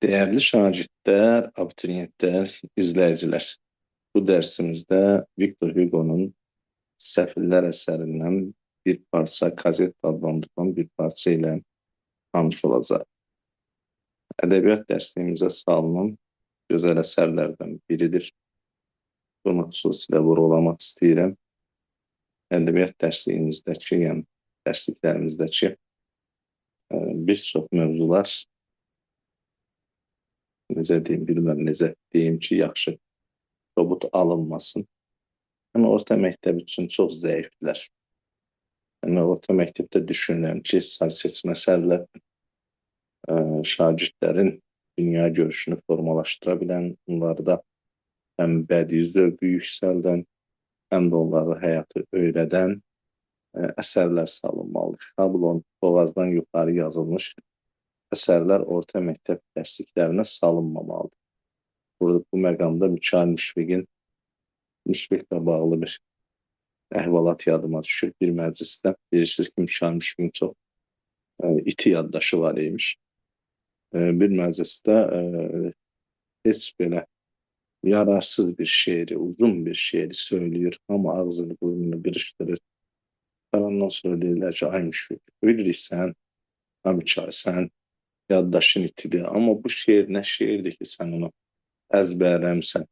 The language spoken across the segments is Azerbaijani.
Değerli şagirdler, abituriyentler, izleyiciler. Bu dersimizde Victor Hugo'nun Sefiller eserinden bir parça, Kazet adlandırılan bir parça ile tanış olacağız. Edebiyat dersliğimize salınan güzel eserlerden biridir. Bunu xüsusilə vurgulamaq istəyirəm. Edebiyat dersliğimizdeki, yani dersliklerimizdeki birçok mövzular, necə deyim, bilmem necə deyim ki, yaxşı robot alınmasın. Ama orta məktəb üçün çox zəifdirlər. Yəni, orta məktəbdə düşünürəm ki, seçmə əsərlər şagirdlərin dünya görüşünü formalaşdıra bilən, onlarda həm bədii zövqü yüksəldən, həm də onları həyatı öyrədən əsərlər salınmalıdır. Şablon, boğazdan yuxarı yazılmış əsərlər orta məktəb dərsliklərinə salınmamalıdır. Burada bu məqamda Mikail Müşfiqlə bağlı bir əhvalat yadıma düşür. Bir məclisdə bilirsiniz ki, Mikail Müşfiqin çox iti yaddaşı var imiş. Bir məclisdə heç belə yararsız bir şeiri, uzun bir şeiri söylüyor. Ama ağzını burnunu qırışdırır. Ondan sonra deyirlər ki, ay Müşfiq, bilirik sən, Mikail, sən yaddaşın itidir. Ama bu şeir nə şeirdir ki, sən onu əzbərləmsən.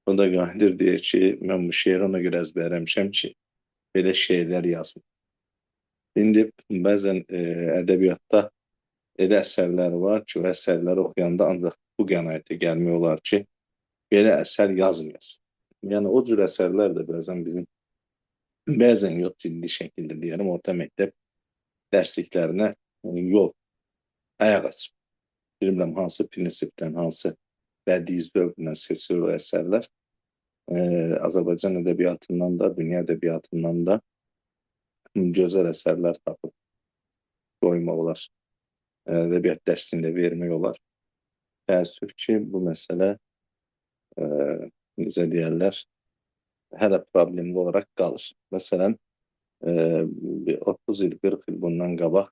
O da qadir deyir ki, mən bu şeiri ona görə əzbərləmişəm ki, belə şeirlər yazmır. İndi bəzən ədəbiyyatda elə əsərlər var ki, o əsərləri oxuyanda ancaq bu qənaətə gəlmək olar ki, belə əsər yazmayasın. Yəni, o cür əsərlər də bəzən yox, ciddi şəkildə deyərəm, orta məktəb dərsliklərinə yol, ayaq açıb. Bilmirəm, hansı prinsipdən, hansı bədii zövqlə seçilir o əsərlər. Azərbaycan ədəbiyyatından da, dünya ədəbiyyatından da gözəl əsərlər tapıb qoymaq olar. Ədəbiyyat dərsində vermək olar. Təəssüf ki, bu məsələ necə deyərlər, hələ problemli olaraq qalır. Məsələn, 30 il, 40 il bundan qabaq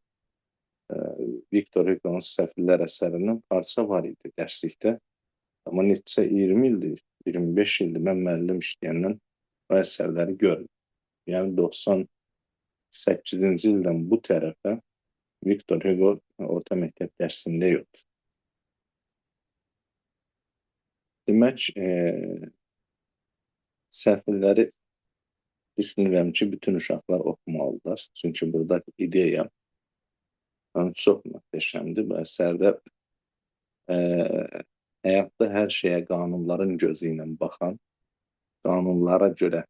Victor Hugo'nun Sefiller əsərindən parça var idi dərslikdə. Amma neçə 20 ildir, 25 ildir mən müəllim işləyəndən o əsərləri görmürəm. Yəni 98-ci ildən bu tərəfə Victor Hugo orta məktəb dərsində yoxdur. Demək, Sefilləri düşünürəm ki, bütün uşaqlar oxumalıdırlar. Çünki burada ideya çox möhtəşəmdir. Bu əsərdə həyatda hər şeyə qanunların gözü ilə baxan, qanunlara görə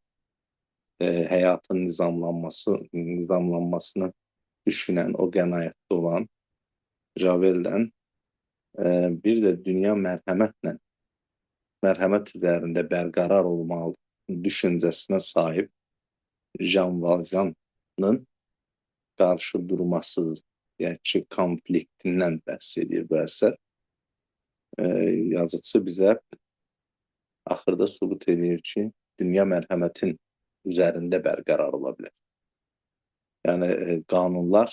həyatın nizamlanmasını düşünən, o qənaətdə olan Ravel'dən bir də dünya mərhəmət üzərində bərqərar olmalı düşüncəsinə sahib Jean Valjean'ın qarşı durması, yəni ki, konfliktindən bəhs edir bu əsər. Yazıcı bizə axırda sübut edir ki, dünya mərhəmətin üzərində bərqərar ola bilər. Yəni, qanunlar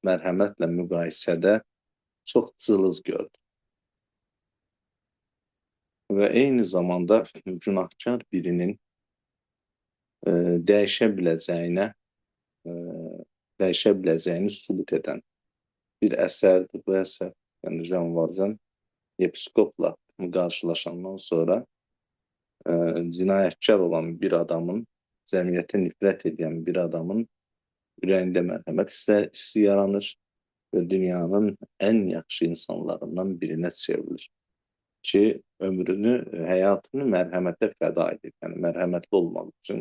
mərhəmətlə müqayisədə çox cılız gördü. Və eyni zamanda günahkar birinin dəyişə biləcəyini sübut edən bir əsərdir bu əsər. Yəni, Jean Valjean episkopla qarşılaşandan sonra cinayətkar olan bir adamın, cəmiyyətə nifrət edən bir adamın ürəyində mərhəmət hissi yaranır və dünyanın ən yaxşı insanlarından birinə çevrilir ki, ömrünü, həyatını mərhəmətə fəda edir. Yəni, mərhəmətli olmaq üçün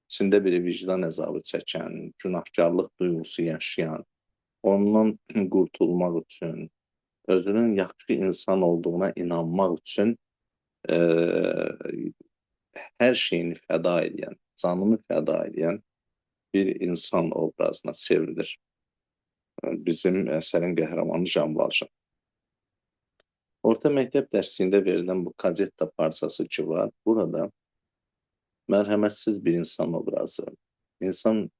içində bir vicdan əzabı çəkən, günahkarlıq duyğusu yaşayan, ondan qurtulmaq üçün, özünün yaxşı insan olduğuna inanmaq üçün hər şeyini fəda edən, canını fəda edən bir insan obrazına çevrilir bizim əsərin qəhrəmanı Jean Valjean. Orta məktəb dərsliyində verilən bu Kazetta parçası ki var, burada mərhəmətsiz bir insan obrazı, insan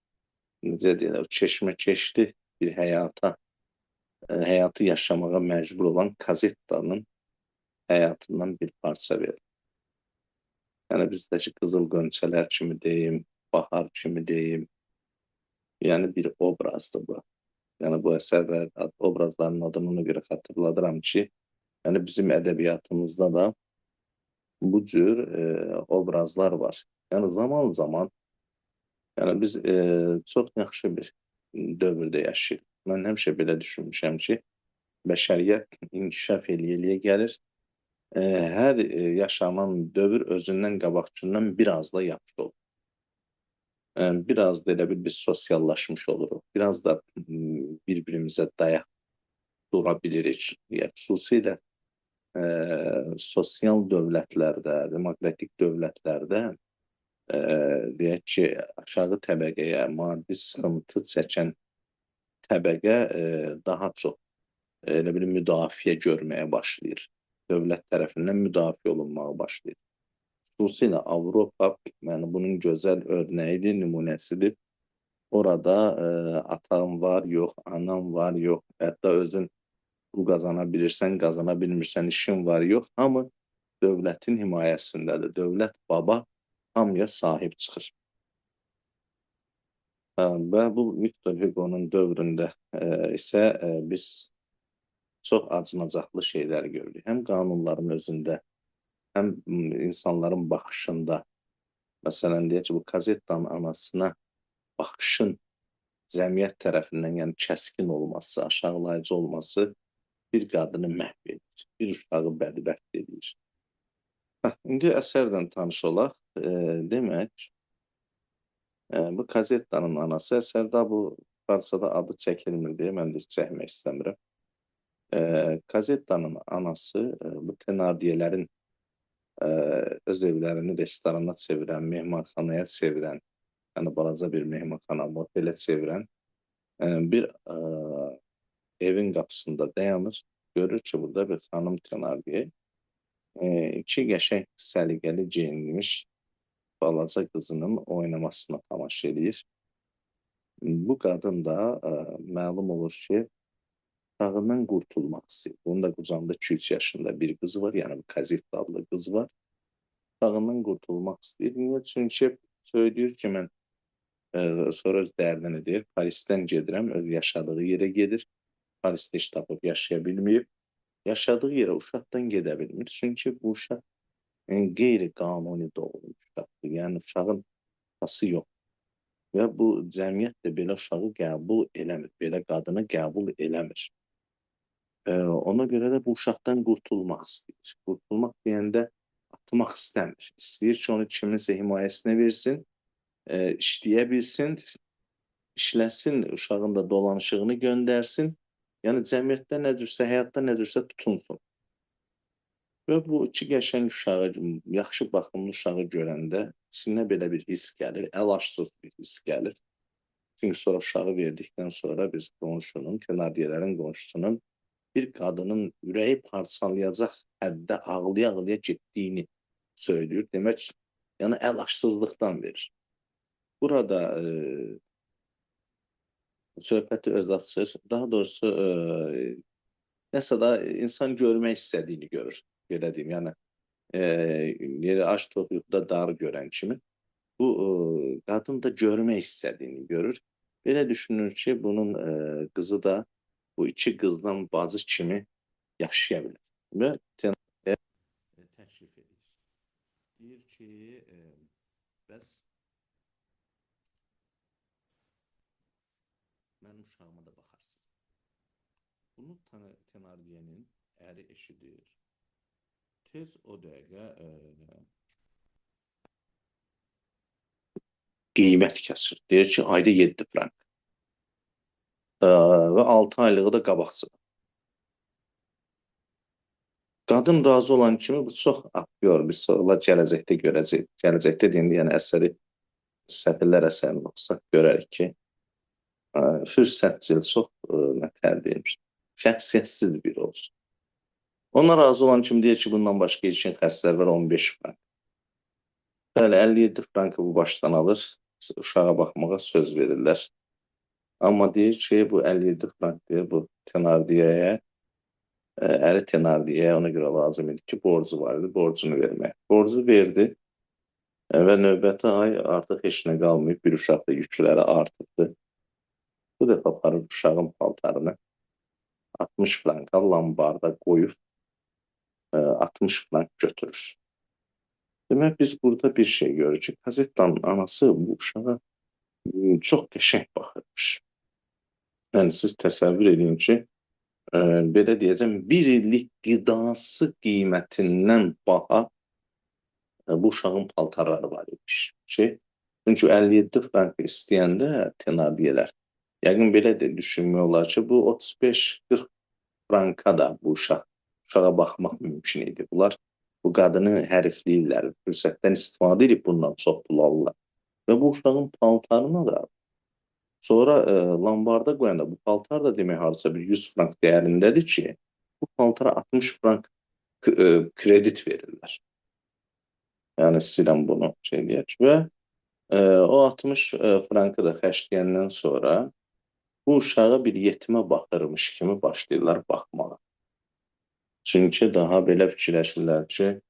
necə deyirlər, çeşməkeşli bir həyata həyatı yaşamağa məcbur olan Kazettanın həyatından bir parça verir. Yəni bizdəki qızıl qönçələr kimi deyim, bahar kimi deyim, yəni bir obrazdır bu. Yəni bu əsərlər obrazların adını ona görə xatırladıram ki, yəni bizim ədəbiyyatımızda da bu cür obrazlar var. Yəni zaman zaman yəni biz çox yaxşı bir dövrdə yaşayırıq. Mən həmişə belə düşünmüşəm ki, bəşəriyyət inkişaf eləyə gəlir. Hər yaşanan dövr özündən qabaqçından biraz da yaxşı olur. Biraz da elə bir biz sosiallaşmış oluruq. Biraz da bir-birimizə dayaq dura bilirik. Yəni, xüsusilə sosial dövlətlərdə, demokratik dövlətlərdə deyək ki, aşağı təbəqəyə, maddi sıxıntı çəkən təbəqə daha çox elə bir müdafiə görməyə başlayır. Dövlət tərəfindən müdafiə olunmağa başlayır. Xüsusilə Avropa, yəni bunun gözəl örnəyidir, nümunəsidir. Orada atan var, yox, anam var, yox, hətta özün pul qazana bilirsən, qazana bilmirsən, işin var, yox. Hamı dövlətin himayəsindədir. Dövlət baba hamıya sahib çıxır. Və bu Victor Hugo'nun dövründə isə biz çox acınacaqlı şeylər görürük. Həm qanunların özündə, həm insanların baxışında. Məsələn, deyək ki, bu Kazettanın anasına baxışın cəmiyyət tərəfindən, yəni kəskin olması, aşağılayıcı olması bir qadını məhv edir, bir uşağı bədbəxt edir. İndi əsərlə tanış olaq. Demək, bu Kazettanın anası əsərdə bu parçada adı çəkilmir deyə mən də çəkmək istəmirəm. Kazettanın anası bu Tenardiyələrin öz evlərini restorana çevirən, mehmanxanaya çevirən, yəni balaca bir mehmanxana, motelə çevirən bir evin qapısında dayanır. Görür ki, burada bir xanım Tenardiyə iki qəşəng səliqəli geyinmiş balaca qızının oynamasına tamaşa edir. Bu qadın da məlum olur ki, uşağından qurtulmaq istəyir. Bunun da qucağında 2-3 yaşında bir qız var, yəni Kazetta adlı qız var. Uşağından qurtulmaq istəyir. Niyə? Çünki söyləyir ki, mən sonra öz dərdini deyir, Parisdən gedirəm, öz yaşadığı yerə gedir. Parisdə iş tapıb yaşaya bilməyib. Yaşadığı yerə uşaqdan gedə bilmir. Çünki bu uşaq qeyri-qanuni doğulmuş uşaqdır. Yəni uşağın atası yox. Və bu cəmiyyət də belə uşağı qəbul eləmir, belə qadını qəbul eləmir. Ona görə də bu uşaqdan qurtulmaq istəyir. Qurtulmaq deyəndə atmaq istəmir. İstəyir ki, onu kiminsə himayəsinə versin, işləyə bilsin, işləsin, uşağın da dolanışığını göndərsin. Yəni cəmiyyətdə nədirsə, həyatda nədirsə tutunsun. Və bu iki qəşəng uşağı, yaxşı baxımlı uşağı görəndə içinə belə bir his gəlir, əlacsız bir his gəlir. Çünki sonra uşağı verdikdən sonra biz qonşunun, Tenardiyələrin qonşusunun bir qadının ürəyi parçalayacaq həddə ağlaya-ağlaya getdiyini söylüyor. Demək, yəni əlacsızlıqdan verir. Burada söhbəti öz açır. Daha doğrusu nəsə da insan görmək istədiyini görür. Belə deyim, yəni aç toxuyuqda dar görən kimi bu qadın da görmək istədiyini görür. Belə düşünür ki, bunun qızı da bu iki qızdan bacı kimi yaşaya bilər. Və təklif edir. Deyir ki, bəs mənim uşağıma da baxarsınız. Bunu Tenardiye'nin əri eşidir. Tez o dəqiqə qiymət kəsir. Deyir ki, ayda 7 frank. Və 6 aylığı da qabaqcıdır. Qadın razı olan kimi bu çox aktyor, biz sonra gələcəkdə görəcək. Gələcəkdə deyəndə, yəni əsəri sətirlər əsərini oxusaq görərik ki, fürsətcil, çox nətər deyim, şəxsiyyətsiz biri olsun. Ona razı olan kimi deyir ki, bundan başqa için xəstələr var 15 frank. Bəli, 57 frankı bu başdan alır, uşağa baxmağa söz verirlər. Amma deyir ki, bu 57 frank deyir bu Tenardiyəyə, əri Tenardiyəyə ona görə lazım idi ki, borcu var idi, borcunu vermək. Borcu verdi və növbəti ay artıq heç nə qalmayıb, bir uşaq da yükləri artıbdı. Bu dəfə aparıb uşağın paltarını 60 franka lambarda qoyub 60 frank götürür. Demək, biz burada bir şey görürük ki, Kazettanın anası bu uşağa çox qəşəng baxırmış. Yəni, siz təsəvvür edin ki, belə deyəcəm, bir illik qidası qiymətindən baha bu uşağın paltarları var imiş ki, çünki 57 frank istəyəndə Tenardiyələr, yəqin belə də düşünmək olar ki, bu 35-40 franka da bu uşağa baxmaq mümkün idi. Bunlar bu qadını hərifləyirlər, fürsətdən istifadə edib bundan çox pul alırlar. Və bu uşağın paltarına da sonra lambarda qoyanda bu paltar da demək harca bir 100 frank dəyərindədir ki, bu paltara 60 frank kredit verirlər. Yəni istəyirəm bunu şey deyək və o 60 frankı da xərcləyəndən sonra bu uşağa bir yetimə baxırmış kimi başlayırlar baxmağa. Çünki daha belə fikirləşirlər ki,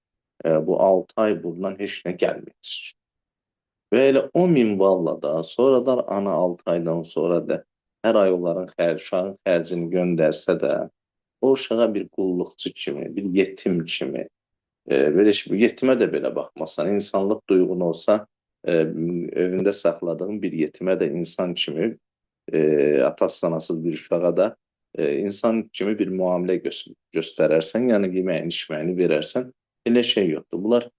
bu 6 ay bundan heç nə gəlməyəcək. Və elə 10.000 valla da sonradan ana 6 aydan sonra da hər ay onların uşağın xərcini göndərsə də o uşağa bir qulluqçu kimi, bir yetim kimi, belə yetimə də belə baxmasan, insanlıq duyğun olsa, evində saxladığın bir yetimə də insan kimi, atası anasız bir uşağa da insan kimi bir müamilə göstərərsən, yəni yeməyini, içməyini verərsən, elə şey yoxdur. Bunlar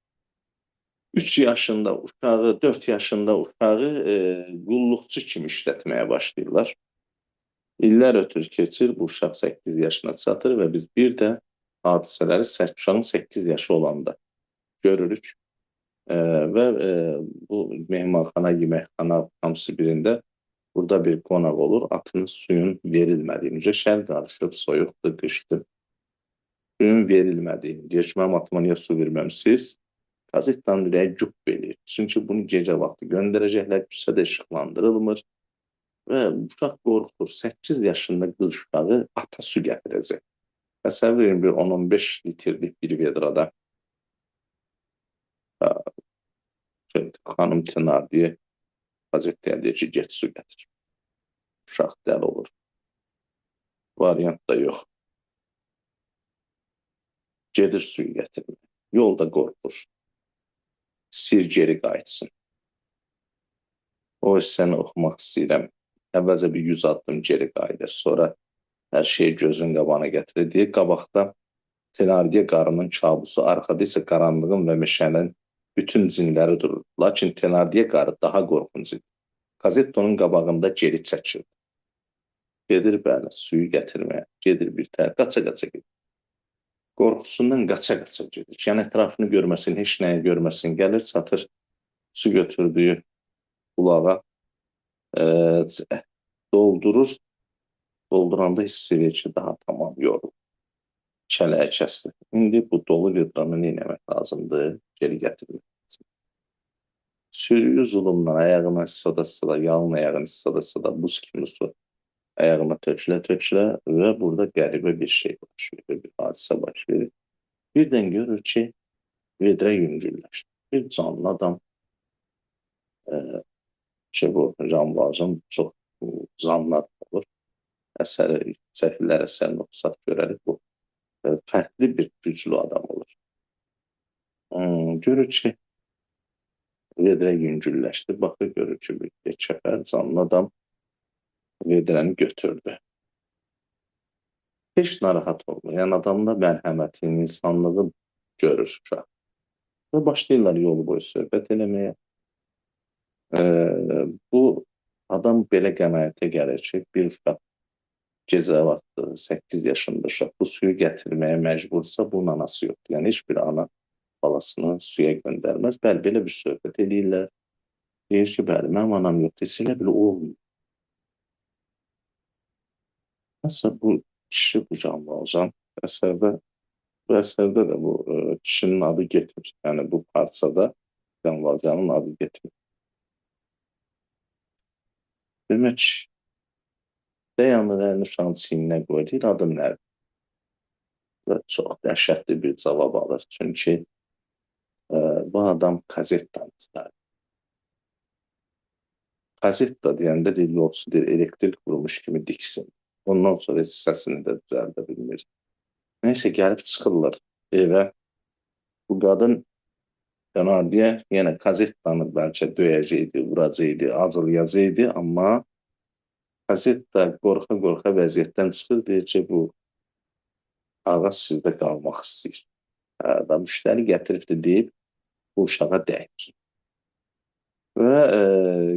3 yaşında uşağı, 4 yaşında uşağı qulluqçu kimi işlətməyə başlayırlar. İllər ötür keçir, bu uşaq 8 yaşına çatır və biz bir də hadisələri uşağın 8 yaşı olanda görürük. Və bu mehmanxana, yeməkxana hamısı birində burada bir qonaq olur, atının suyun verilmədiyini, şəhər qarışıb, soyuqdur, qışdır. Suyun verilmədiyini, deyir ki, mənim atıma niyə su verməmisiz? Kazettanın ürəyi güp verir. Çünki bunu gecə vaxtı göndərəcəklər, küçədə işıqlandırılmır və uşaq qorxur. 8 yaşında qız uşağı ata su gətirəcək. Təsəvvür edin, bir 10-15 litrlik bir vedrada xanım Tenardiyə Kazettaya deyir ki, get su gətir. Uşaq dəli olur. Variant da yox. Gedir suyu gətirmək. Yolda qorxur. Sir geri qayıtsın. O hissəni oxumaq istəyirəm. Əvvəlcə bir 100 addım geri qayıdır. Sonra hər şeyi gözün qabağına gətirir. Deyir, qabaqda Tenardiyə qarının kabusu, arxada isə qaranlığın və meşənin bütün cinləri durur. Lakin Tenardiyə qarı daha qorxunc idi. Kazettonun qabağında geri çəkir. Gedir bəli, suyu gətirməyə. Gedir bir tər, qaça-qaça gedir. Qorxusundan qaça-qaça gedir. Yəni ətrafını görməsin, heç nəyi görməsin. Gəlir, çatır, su götürdüyü bulağa doldurur. Dolduranda hiss edir ki, daha tamam yorulur. Çələyə kəsdi. İndi bu dolu vedranı nə etmək lazımdır? Geri gətirir. Sürüyü zulumla ayağına ıssada-ıssada, yalın ayağını ıssada-ıssada buz kimi su ayağına tökülə-tökülə və burada qəribə bir şey baş verir, bir hadisə baş verir. Birdən görür ki, vedrə yüngülləşdir. Bir canlı adam ki, bu Jean çox canlı adam olur. Əsəri, səhvlər əsərini oxusaq görərik, bu fərqli bir güclü adam olur. Görür ki, vedrə yüngülləşdi. Baxır, görür ki, bir çəpər canlı adam vedrəni götürdü. Heç narahat olmur. Yəni, adamda mərhəmətini, insanlığı görür uşaq. Və başlayırlar yolu boyu söhbət eləməyə. Bu adam belə qənaətə gəlir ki, bir uşaq gecə vaxtı 8 yaşında uşaq bu suyu gətirməyə məcbursa, bunun anası yoxdur. Yəni, heç bir ana balasını suya göndərməz. Bəli, belə bir söhbət edirlər. Deyir ki, bəli, mənim anam yoxdur. Heç elə belə olmuyor. Nəsə bu kişi bu Can Valjean bu əsərdə də bu kişinin adı getmir. Yəni bu parçada Can Valjean'ın adı getmir. Demək Dayanır, əlini uşağın çiyninə qoyur, deyir, adın nədir? Və çox dəhşətli bir cavab alır. Çünki bu adam kazettandır. Kazetta deyəndə deyir, yolçu deyir, elektrik vurmuş kimi diksin. Ondan sonra heç səsini də düzəldə bilmir. Neysə, gəlib çıxırlar evə. Bu qadın Renardiyə yenə kazettanı bəlkə döyəcəkdi, vuracaqdı, acılayacaqdı, amma Kazetta qorxa-qorxa vəziyyətdən çıxır, deyir ki, bu ağac sizdə qalmaq istəyir. Da müştəri gətiribdi deyib, bu uşağa dəyir. Və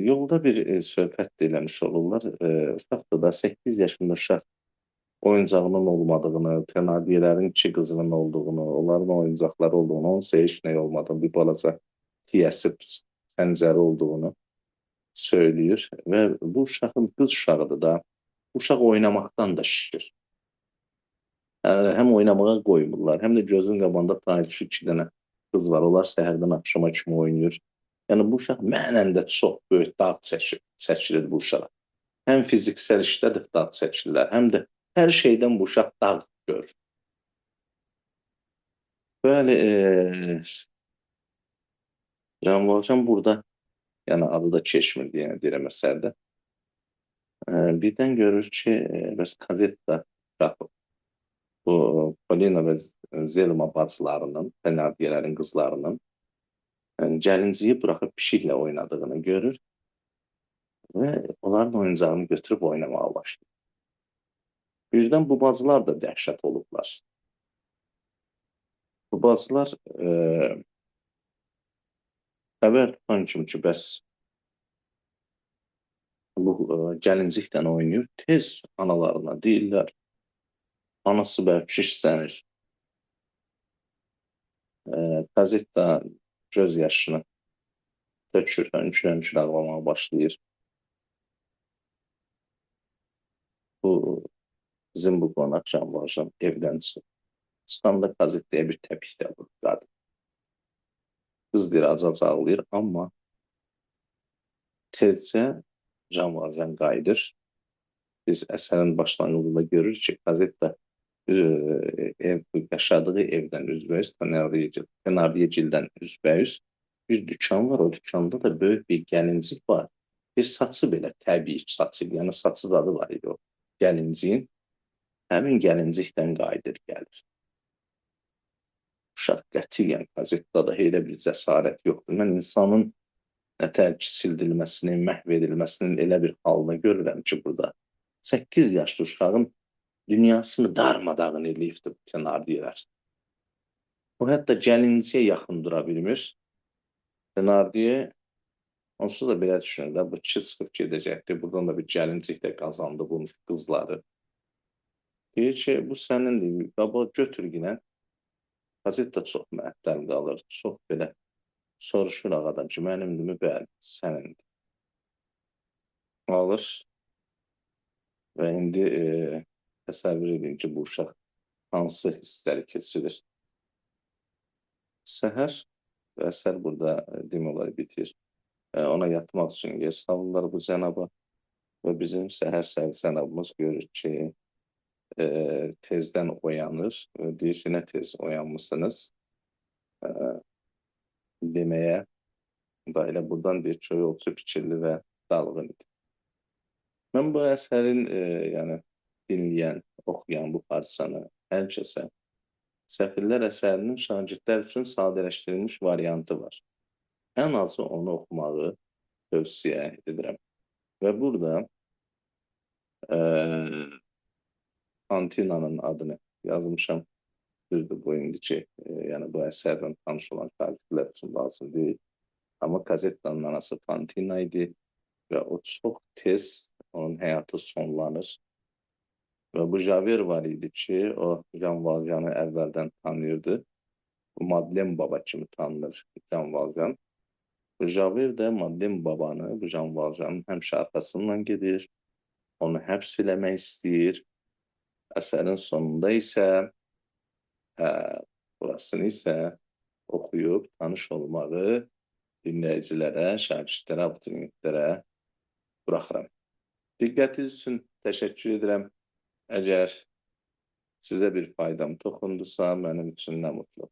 yolda bir söhbət də eləmiş olurlar. Uşaq da 8 yaşında uşaq oyuncağının olmadığını, Thenardiyələrin 2 qızının olduğunu, onların oyuncaqları olduğunu, onun heç nə olmadığını, bir balaca tiyəsi, pəncəri olduğunu söylüyor. Və bu uşağın qız uşağıdır da, bu uşaq oynamaqdan da şişir. Həm oynamağa qoymurlar, həm də gözün qabağında tanışır 2 dənə qız var. Onlar səhərdən axşama kimi oynayır. Yəni bu uşaq mənən də çox böyük dağ çəkilir bu uşaq. Həm fiziksel işdə dağ çəkirlər, həm də hər şeydən bu uşaq dağ görür. Bəli, Can Valcan burada, yəni adı da keçmir deyə deyirəm əsərdə. Birdən görür ki, bəs Kazetta uşaq bu Polina və Zelma bacılarının, Thenardiyələrin qızlarının gəlinciyi buraxıb pişiklə oynadığını görür və onların oyuncağını götürüb oynamağa başlayır. Birdən bu bacılar da dəhşət olublar. Bu bacılar xəbər tutan kimi ki, bəs bu gəlinciklə oynayır, tez analarına deyirlər, anası bəlkə şişlənir. Kazetta göz yaşını tökür, hönkür-hönkür ağlamağa başlayır. Bu bizim bu qonaq Can Valcan evdən çıxır. Çıxanda Kazettaya bir təpikdə vurur qadın. Qız deyir, acı ağlayır, amma tezcə Can Valcan qayıdır. Biz əsərin başlanğıcında görürük ki, Kazetta yaşadığı evdən üzbəüz, Thenardiyegildən üzbəüz bir dükan var. O dükanda da böyük bir gəlincik var. Bir saçı belə təbii saçı, yəni saçı adı var idi o gəlinciyin. Həmin gəlincikdən qayıdır, gəlir. Uşaq qətiyyən Kazettada elə bir cəsarət yoxdur. Mən insanın nətər kisildilməsinin, məhv edilməsinin elə bir halını görürəm ki, burada 8 yaşlı uşağın dünyasını darmadağın eləyibdir bu Thenardiyələr. O hətta gəlinciyə yaxın dura bilmir. Thenardiyə onsuz da belə düşünür də, bu kişi çıxıb gedəcəkdir. Buradan da bir gəlincik də qazandı bu qızları. Deyir ki, bu sənindir, qaba götür ginə. Kazetta çox məəttəl qalır, çox belə soruşur ağadan ki, mənimdir mi? Bəli, sənindir. Alır və indi təsəvvür edin ki, bu uşaq hansı hissləri keçirir. Səhər və əsər burada demək olar bitir. Ona yatmaq üçün yer salırlar bu cənaba və bizim səhər cənabımız görür ki, tezdən oyanır. Deyir ki, nə tez oyanmışsınız deməyə. Da elə buradan deyir ki, yolçu fikirli və dalğın idi. Mən bu əsərin yəni dinləyən, oxuyan bu parçanı hər kəsə Səfirlər əsərinin şagirdlər üçün sadələşdirilmiş variantı var. Ən azı onu oxumağı tövsiyə edirəm. Və burada Fantinanın adını yazmışam. Düzdür, bu indiki, yəni bu əsərlə tanış olan şagirdlər üçün lazım deyil. Amma Kazettanın anası Fantina idi və o çox tez onun həyatı sonlanır. Və bu Javer var idi ki, o Can Valcanı əvvəldən tanıyırdı. Bu Madlen Baba kimi tanınır Can Valcan. Bu Javer də Madlen Babanı, bu Can Valcanın həmişə arxasından gedir, onu həbs eləmək istəyir. Əsərin sonunda isə, burasını isə oxuyub tanış olmağı dinləyicilərə, şagirdlərə, abituriyentlərə buraxıram. Diqqətiniz üçün Təşəkkür edirəm. Əgər sizə bir faydam toxundusa, mənim üçün nə mutlu.